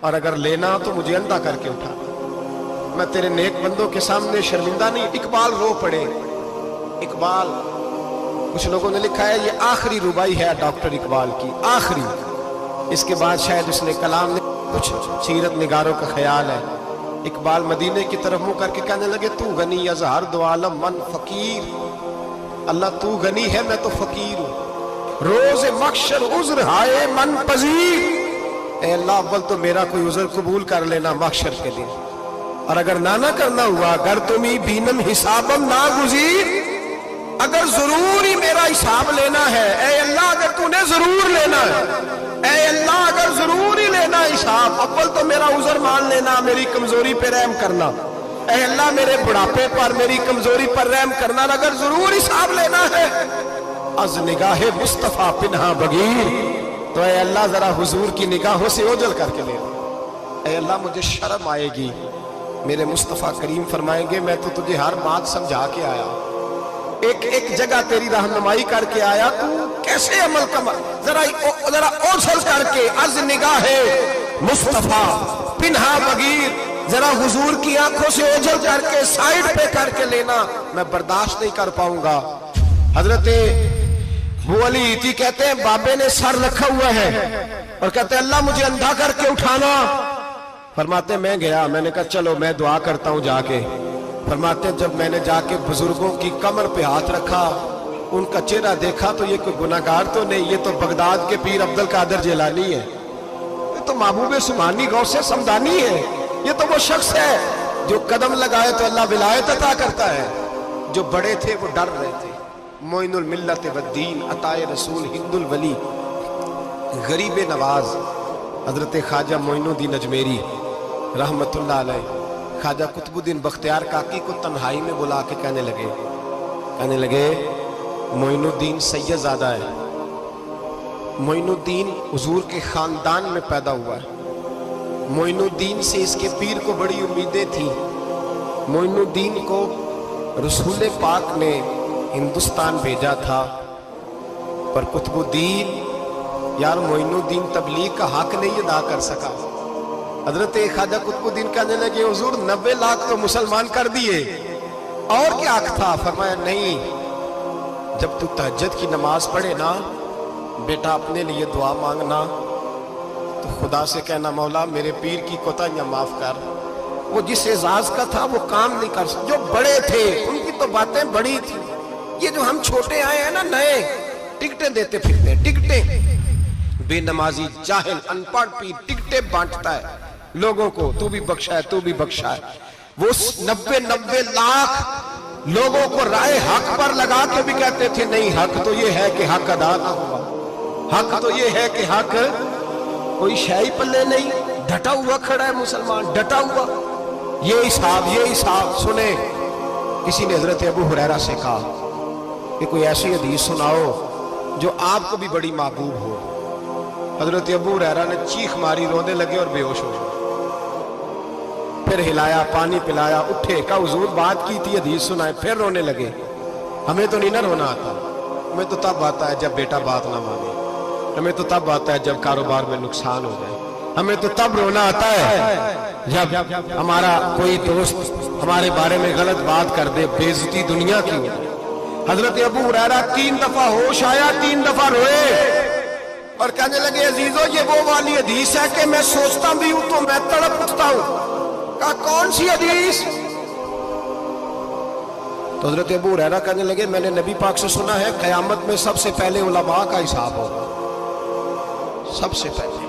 اور اگر لینا تو مجھے اندھا کر کے اٹھا، میں تیرے نیک بندوں کے سامنے شرمندہ نہیں۔ اقبال رو پڑے، اقبال کچھ لوگوں نے لکھا ہے یہ آخری ربائی ہے ڈاکٹر اقبال کی، آخری، اس کے بعد شاید اس نے کلام نے کچھ سیرت نگاروں کا خیال ہے۔ اقبال مدینے کی طرف منہ کر کے کہنے لگے تو غنی از ہر دو عالم من فقیر، اللہ تو غنی ہے میں تو فقیر ہوں، روز محشر عذر ہائے من پذیر، اے اللہ اول تو میرا کوئی عذر قبول کر لینا محشر کے دن، اور اگر نہ کرنا ہوا اگر تمہیں بینم حسابم نا گزیر، اگر ضرور ہی میرا حساب لینا ہے، اے اللہ اگر تو نے ضرور لینا ہے، اے اللہ اگر ضرور ہی لینا حساب، اول تو میرا عذر مان لینا، میری کمزوری پہ رحم کرنا، اے اللہ میرے بڑھاپے پر میری کمزوری پر رحم کرنا، اگر ضرور حساب لینا ہے از نگاہ مصطفیٰ پنہا بغیر، تو اے اللہ ذرا حضور کی نگاہوں سے اوجھل کر کے لینا، اے اللہ مجھے شرم آئے گی، میرے مصطفیٰ کریم فرمائیں گے میں تو تجھے ہر بات سمجھا کے آیا، ایک جگہ تیری رہنمائی کر کے آیا، تو کیسے عمل کما، ذرا اوجھل کر کے از نگاہ مصطفیٰ پنہا بغیر، ذرا حضور کی آنکھوں سے اوجھل کر کے سائیڈ پہ کر کے لینا، میں برداشت نہیں کر پاؤں گا۔ حضرت ابو علی ہیتی کہتے ہیں بابے نے سر رکھا ہوا ہے اور کہتے ہیں اللہ مجھے اندھا کر کے اٹھانا، فرماتے میں گیا، میں نے کہا چلو میں دعا کرتا ہوں جا کے، فرماتے جب میں نے جا کے بزرگوں کی کمر پہ ہاتھ رکھا، ان کا چہرہ دیکھا تو یہ کوئی گناہگار تو نہیں، یہ تو بغداد کے پیر عبد القادر جیلانی ہے، یہ تو محبوب سبحانی غوث سمدانی ہے، یہ تو وہ شخص ہے جو قدم لگائے تو اللہ ولایت عطا کرتا ہے۔ جو بڑے تھے وہ ڈر رہے تھے، معین الملت والدین عطائے رسول ہند الولی غریب نواز حضرت خواجہ معین الدین اجمیری رحمت اللہ علیہ، خواجہ قطب الدین بختیار کاکی کو تنہائی میں بلا کے کہنے لگے معین الدین سید زادہ ہے، معین الدین حضور کے خاندان میں پیدا ہوا ہے، معین الدین سے اس کے پیر کو بڑی امیدیں تھیں، معین الدین کو رسول پاک نے ہندوستان بھیجا تھا، پر قطب الدین یار معین الدین تبلیغ کا حق نہیں ادا کر سکا۔ حضرت خواجہ قطب الدین کہنے لگے حضور 90 لاکھ تو مسلمان کر دیے، اور کیا حق تھا؟ فرمایا نہیں، جب تو تہجد کی نماز پڑھے نا بیٹا اپنے لیے دعا مانگنا تو خدا سے کہنا مولا میرے پیر کی کوتاہیاں معاف کر، وہ جس اعزاز کا تھا وہ کام نہیں کر سکتا، جو بڑے تھے ان کی تو باتیں بڑی تھی، یہ جو ہم چھوٹے آئے ہیں نا نئے ٹکٹیں دیتے پھرتے ہیں، ٹکٹیں، بے نمازی جاہل ان پڑھ پیر ٹکٹیں بانٹتا ہے لوگوں کو، تو بھی بخشا ہے تو بھی بخشا ہے، وہ 90 لاکھ لوگوں کو رائے حق پر لگا کے بھی کہتے تھے نہیں حق تو یہ ہے کہ حق ادا نہ ہوا، حق تو یہ ہے کہ حق، کوئی شاہی پلے نہیں، ڈٹا ہوا کھڑا ہے مسلمان، ڈٹا ہوا، یہ حساب سنیں۔ کسی نے حضرت ابو ہریرہ سے کہا کہ کوئی ایسی حدیث سناؤ جو آپ کو بھی بڑی محبوب ہو، حضرت ابو ہریرہ نے چیخ ماری، رونے لگے اور بے ہوش ہو گئے، پھر ہلایا پانی پلایا، اٹھے، کہا حضور بات کی تھی حدیث سنائے، پھر رونے لگے۔ ہمیں تو نہیں نہ رونا آتا، ہمیں تو تب آتا ہے جب بیٹا بات نہ مانے، ہمیں تو تب آتا ہے جب کاروبار میں نقصان ہو جائے، ہمیں تو تب رونا آتا ہے جب ہمارا کوئی دوست ہمارے بارے میں غلط بات کر دے، بے عزتی دنیا کی ہو۔ حضرت ابو ہریرہ 3 دفعہ ہوش آیا، 3 دفعہ روئے اور کہنے لگے عزیزو یہ وہ والی حدیث ہے کہ میں سوچتا بھی ہوں تو میں تڑپ اٹھتا ہوں۔ کہا کون سی حدیث؟ تو حضرت ابو ہریرہ کہنے لگے میں نے نبی پاک سے سنا ہے قیامت میں سب سے پہلے علماء کا حساب ہوگا، سب سے پہلے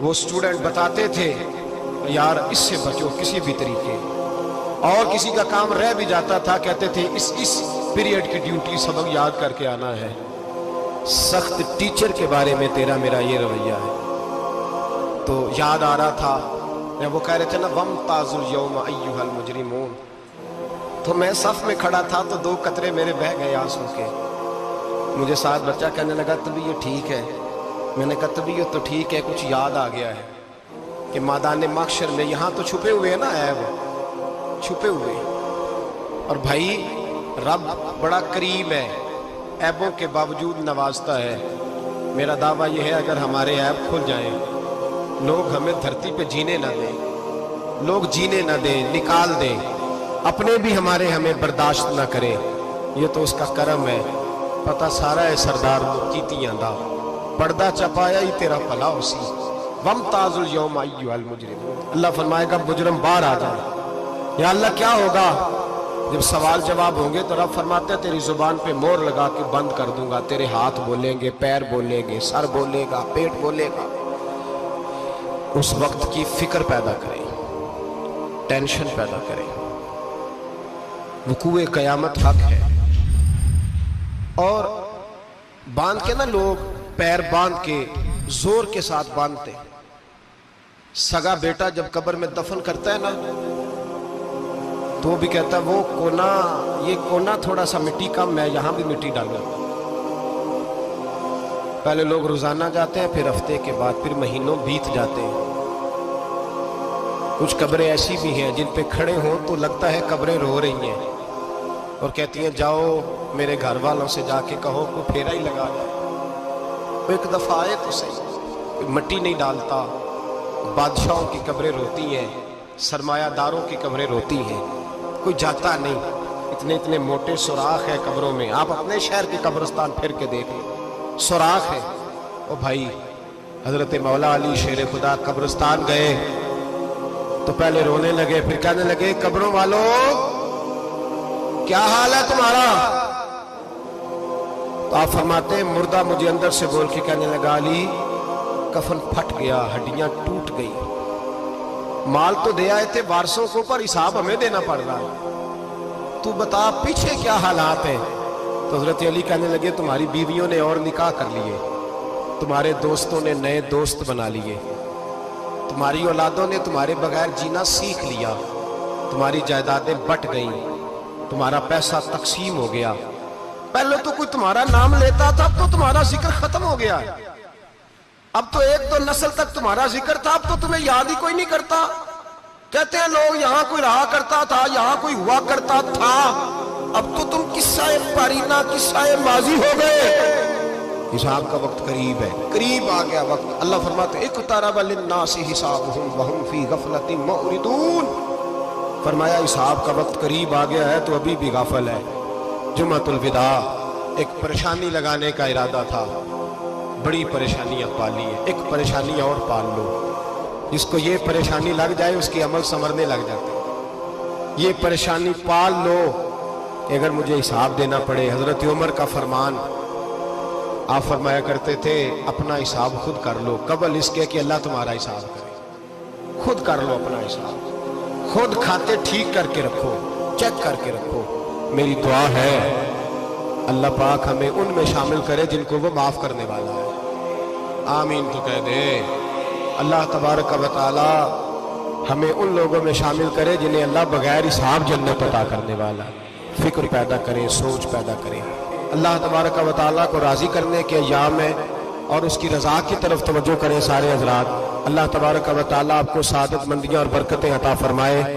وہ اسٹوڈنٹ بتاتے تھے یار اس سے بچو کسی بھی طریقے، اور کسی کا کام رہ بھی جاتا تھا کہتے تھے اس پیریڈ کی ڈیوٹی سبق یاد کر کے آنا ہے۔ سخت ٹیچر کے بارے میں تیرا میرا یہ رویہ ہے۔ تو یاد آ رہا تھا وہ کہہ رہے تھے نا وَامْتَازُوا الْيَوْمَ أَيُّهَا الْمُجْرِمُونَ، تو میں صف میں کھڑا تھا تو 2 قطرے میرے بہہ گئے آنسو کے۔ مجھے ساتھ بچہ کہنے لگا طبیعت ٹھیک ہے؟ میں نے کہا طبیعت تو ٹھیک ہے، کچھ یاد آ گیا ہے کہ میدان محشر میں یہاں تو چھپے ہوئے ہیں نا عیب، چھپے ہوئے، اور بھائی رب بڑا کریم ہے، عیبوں کے باوجود نوازتا ہے۔ میرا دعویٰ یہ ہے اگر ہمارے عیب کھل جائیں، لوگ ہمیں دھرتی پہ جینے نہ دیں، لوگ جینے نہ دیں، نکال دیں، اپنے بھی ہمیں برداشت نہ کریں، یہ تو اس کا کرم ہے۔ پتہ سارا ہے سردار کیتیاں دا پردہ چپایا ہی تیرا پلا اسی۔ وَامْتَازُوا الْيَوْمَ أَيُّهَا الْمُجْرِمُونَ، اللہ فرمائے گا مجرم باہر آ جائے۔ یا اللہ کیا ہوگا؟ جب سوال جواب ہوں گے تو رب فرماتے ہیں تیری زبان پہ مور لگا کے بند کر دوں گا، تیرے ہاتھ بولیں گے، پیر بولیں گے، سر بولے گا، پیٹ بولے گا۔ اس وقت کی فکر پیدا کریں، ٹینشن پیدا کریں۔ وقوع قیامت حق ہے، اور باندھ کے نا لوگ پیر باندھ کے زور کے ساتھ باندھتے۔ سگا بیٹا جب قبر میں دفن کرتا ہے نا تو وہ بھی کہتا ہے وہ کونا، یہ کونا تھوڑا سا مٹی کم ہے، یہاں بھی مٹی ڈالنا۔ پہلے لوگ روزانہ جاتے ہیں، پھر ہفتے کے بعد، پھر مہینوں بیت جاتے ہیں۔ کچھ قبریں ایسی بھی ہیں جن پہ کھڑے ہوں تو لگتا ہے قبریں رو رہی ہیں اور کہتی ہیں جاؤ میرے گھر والوں سے جا کے کہو کوئی پھیرا ہی لگا جائے۔ وہ ایک دفعہ آئے تو صحیح، مٹی نہیں ڈالتا۔ بادشاہوں کی قبریں روتی ہیں، سرمایہ داروں کی قبریں روتی ہیں، کوئی جاتا نہیں۔ اتنے موٹے سوراخ ہے قبروں میں، آپ اپنے شہر کے قبرستان پھر کے دیکھ لیں، سوراخ ہے۔ او بھائی حضرت مولا علی شیر خدا قبرستان گئے تو پہلے رونے لگے، پھر کہنے لگے قبروں والوں کیا حال ہے تمہارا؟ تو آپ فرماتے ہیں مردہ مجھے اندر سے بول کے کہنے لگا علی کفن پھٹ گیا، ہڈیاں ٹوٹ گئی، مال تو دے آئے تھے وارثوں کو پر حساب ہمیں دینا پڑ رہا ہے، تو بتا پیچھے کیا حالات ہیں؟ تو حضرت علی کہنے لگے تمہاری بیویوں نے اور نکاح کر لیے، تمہارے دوستوں نے نئے دوست بنا لیے، تمہاری اولادوں نے تمہارے بغیر جینا سیکھ لیا، تمہاری جائیدادیں بٹ گئیں، تمہارا پیسہ تقسیم ہو گیا۔ پہلے تو کوئی تمہارا نام لیتا تھا، اب تو تمہارا ذکر ختم ہو گیا، اب تو 1-2 نسل تک تمہارا ذکر تھا، اب تو تمہیں یاد ہی کوئی نہیں کرتا۔ کہتے ہیں لوگ یہاں کوئی رہا کرتا تھا، یہاں کوئی ہوا کرتا تھا، اب تو تم قصہ پارینہ، قصہ ماضی ہو گئے۔ حساب کا وقت قریب ہے، قریب آ گیا وقت۔ اللہ فرماتے ہیں اقترب للناس حسابهم وهم فی غفلۃ معرضون، فرمایا حساب کا وقت قریب آ گیا ہے تو ابھی بھی غافل ہے۔ جمعۃ الوداع ایک پریشانی لگانے کا ارادہ تھا، بڑی پریشانیاں پالی ہیں، ایک پریشانی اور پال لو، جس کو یہ پریشانی لگ جائے اس کی عمل سنورنے لگ جاتے ہیں۔ یہ پریشانی پال لو کہ اگر مجھے حساب دینا پڑے۔ حضرت عمر کا فرمان، آپ فرمایا کرتے تھے اپنا حساب خود کر لو قبل اس کے کہ اللہ تمہارا حساب کرے۔ خود کر لو اپنا حساب، خود کھاتے ٹھیک کر کے رکھو، چیک کر کے رکھو۔ میری دعا ہے اللہ پاک ہمیں ان میں شامل کرے جن کو وہ معاف کرنے والا ہے۔ آمین تو کہہ دے۔ اللہ تبارک و تعالی ہمیں ان لوگوں میں شامل کرے جنہیں اللہ بغیر حساب جنت عطا کرنے والا ہے۔ فکر پیدا کریں، سوچ پیدا کریں۔ اللہ تبارک و تعالیٰ کو راضی کرنے کے ایام ہے اور اس کی رضا کی طرف توجہ کریں سارے حضرات۔ اللہ تبارک و تعالیٰ آپ کو سعادت مندیاں اور برکتیں عطا فرمائے۔